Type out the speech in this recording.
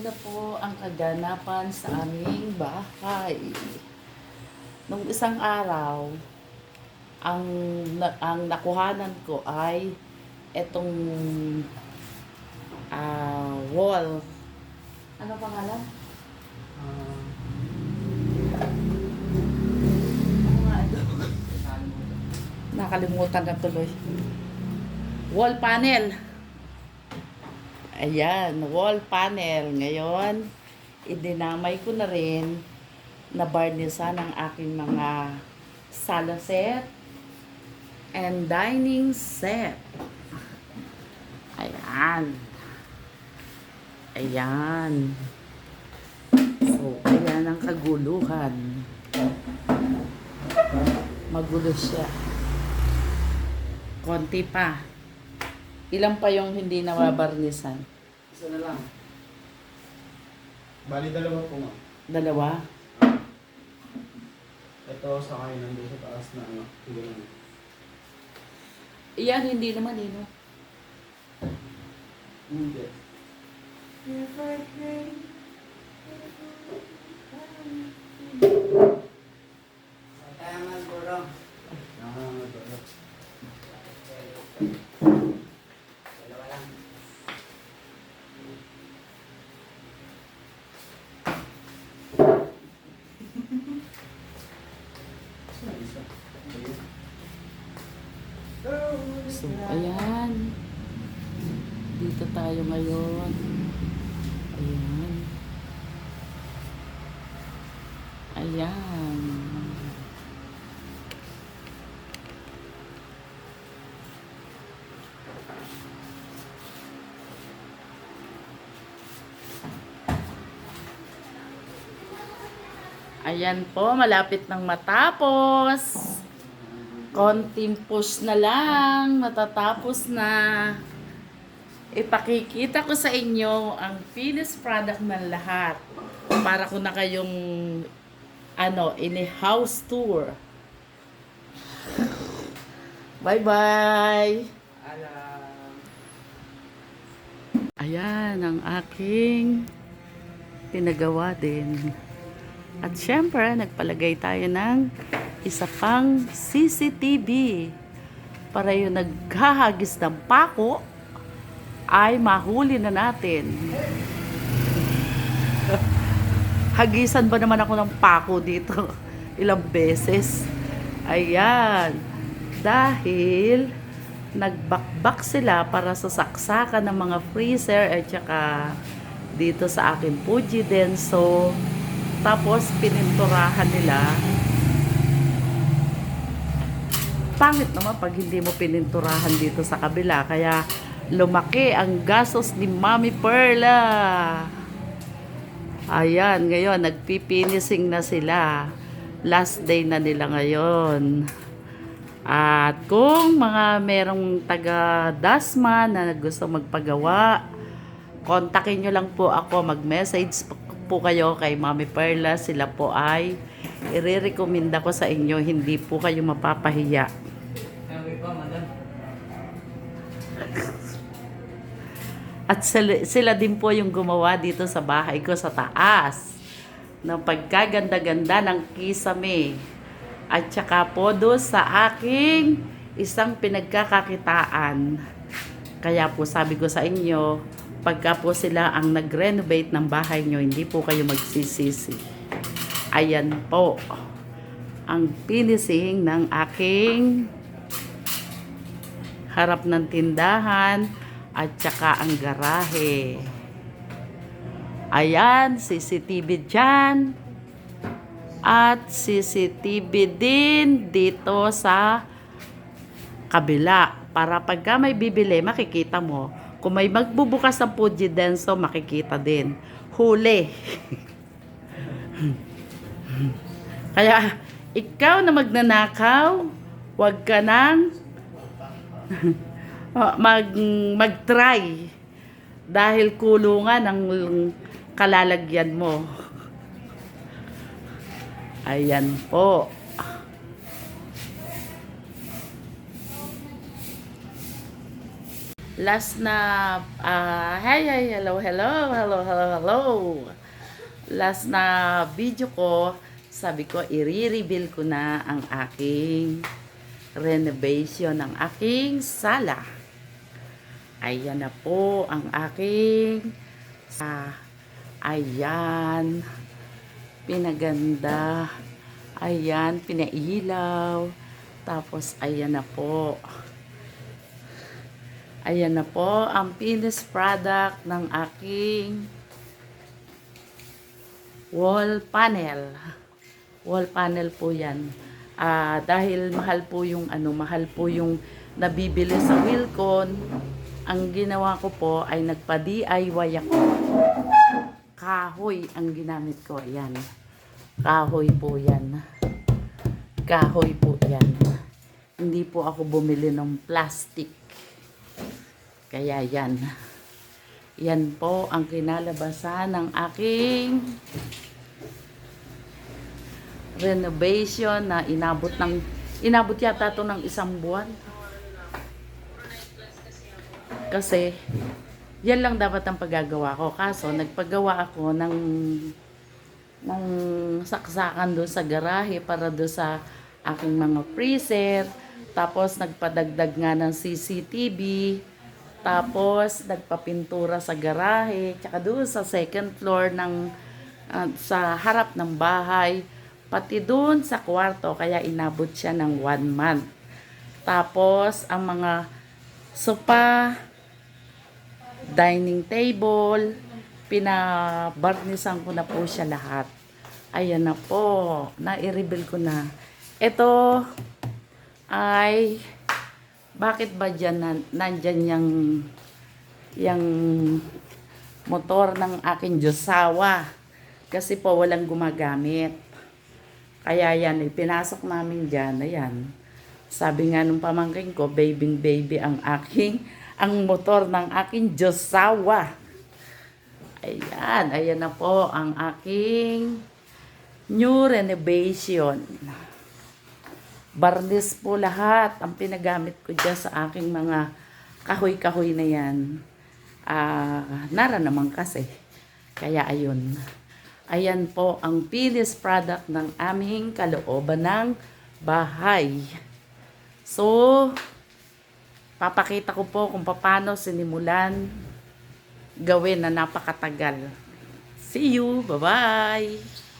na po ang kaganapan sa aming bahay. Nung isang araw, ang nakuhanan ko ay etong wall. Ano pangalan? Ano nga ito? Nakalimutan na tuloy. Wall panel. Ayan, wall panel. Ngayon, idinamay ko na rin na barnisan ang aking mga sala set and dining set. Ayan. Ayan. So, ayan ang kaguluhan. Magulo siya. Konti pa. Ilan pa yung hindi nababarnisan? Isa na lang. Bali, dalawa po, ma'am. Dalawa? Ito sa kayo nandun sa taas na ano. Ganun. Iyan, hindi naman eh, no? Hindi. Tayangan ko lang. Tayangan ko lang. Dalawa lang. So, ayan. Dito tayo ngayon. Ayan. Ayan. Ayan po, malapit nang matapos. Konting push na lang, matatapos na. Ipakikita ko sa inyo ang finished product ng lahat. Para ko na kayong in-house tour. Bye-bye! Alam. Ayan ang aking pinagawa din. At syempre, nagpalagay tayo ng isa pang CCTV para yung naghahagis ng pako ay mahuli na natin. Hagisan ba naman ako ng pako dito? Ilang beses. Ayan. Dahil nagbakbak sila para sa saksakan ng mga freezer at saka dito sa akin Fuji Denso. Tapos pininturahan nila. Pangit naman pag hindi mo pininturahan dito sa kabila. Kaya lumaki ang gastos ni Mami Perla. Ayan, ngayon nagpipinising na sila. Last day na nila ngayon. At kung mga merong taga Dasma na gusto magpagawa, kontakin nyo lang po ako. Mag-message po kayo kay Mami Perla. Sila po ay i-recommenda ko sa inyo. Hindi po kayo mapapahiya. Sabi pa, madam. At sila din po yung gumawa dito sa bahay ko sa taas ng pagkaganda-ganda ng kisame. At saka po doon sa aking isang pinagkakakitaan. Kaya po sabi ko sa inyo, pagka po sila ang nag-renovate ng bahay nyo, hindi po kayo magsisisi. Ayan po ang finishing ng aking harap ng tindahan at saka ang garahe. Ayan, CCTV dyan. At CCTV din dito sa kabila. Para pagka may bibili, makikita mo. Kung may magbubukas ng Fuji Denso, makikita din. Huli. Kaya, ikaw na magnanakaw, huwag ka nang mag-try. Dahil kulungan ang kalalagyan mo. Ayan po. last na, hi, hello, hello, hello, hello, hello. Last na video ko, sabi ko, i-reveal ko na ang aking renovation ng aking sala. Ayan na po ang aking ayan, pinaganda. Ayan, pinailaw. Tapos, ayan na po. Ayan na po ang finished product ng aking wall panel. Wall panel po yan. Dahil mahal po yung nabibili sa Wilcon, ang ginawa ko po ay nagpa-DIY ako. Kahoy ang ginamit ko. Ayan. Kahoy po yan. Kahoy po yan. Hindi po ako bumili ng plastic. Kaya yan. Yan po ang kinalabasan ng aking renovation na inabot yata to ng 1 buwan. Kasi yan lang dapat ang paggagawa ko. Kaso nagpagawa ako ng saksakan doon sa garahe para doon sa aking mga freezer. Tapos nagpadagdag nga ng CCTV. Tapos nagpapintura sa garahe. Tsaka doon sa second floor sa harap ng bahay. Pati doon sa kwarto. Kaya inabot siya ng 1 month. Tapos ang mga sofa, dining table, pinabarnisan ko na po siya lahat. Ayan na po. Na-i-reveal ko na. Ito ay bakit ba dyan nandyan yung motor ng aking Josawa? Kasi po walang gumagamit. Kaya yan, pinasok namin dyan. Ayan. Sabi nga nung pamangkin ko, baby ang motor ng aking Josawa. Ayan, ayan na po ang aking new renovation. Barnis po lahat ang pinagamit ko dyan sa aking mga kahoy-kahoy na yan. Nara naman kasi. Kaya ayun. Ayan po ang finished product ng aming kalooban ng bahay. So, papakita ko po kung paano sinimulan gawin na napakatagal. See you! Bye-bye!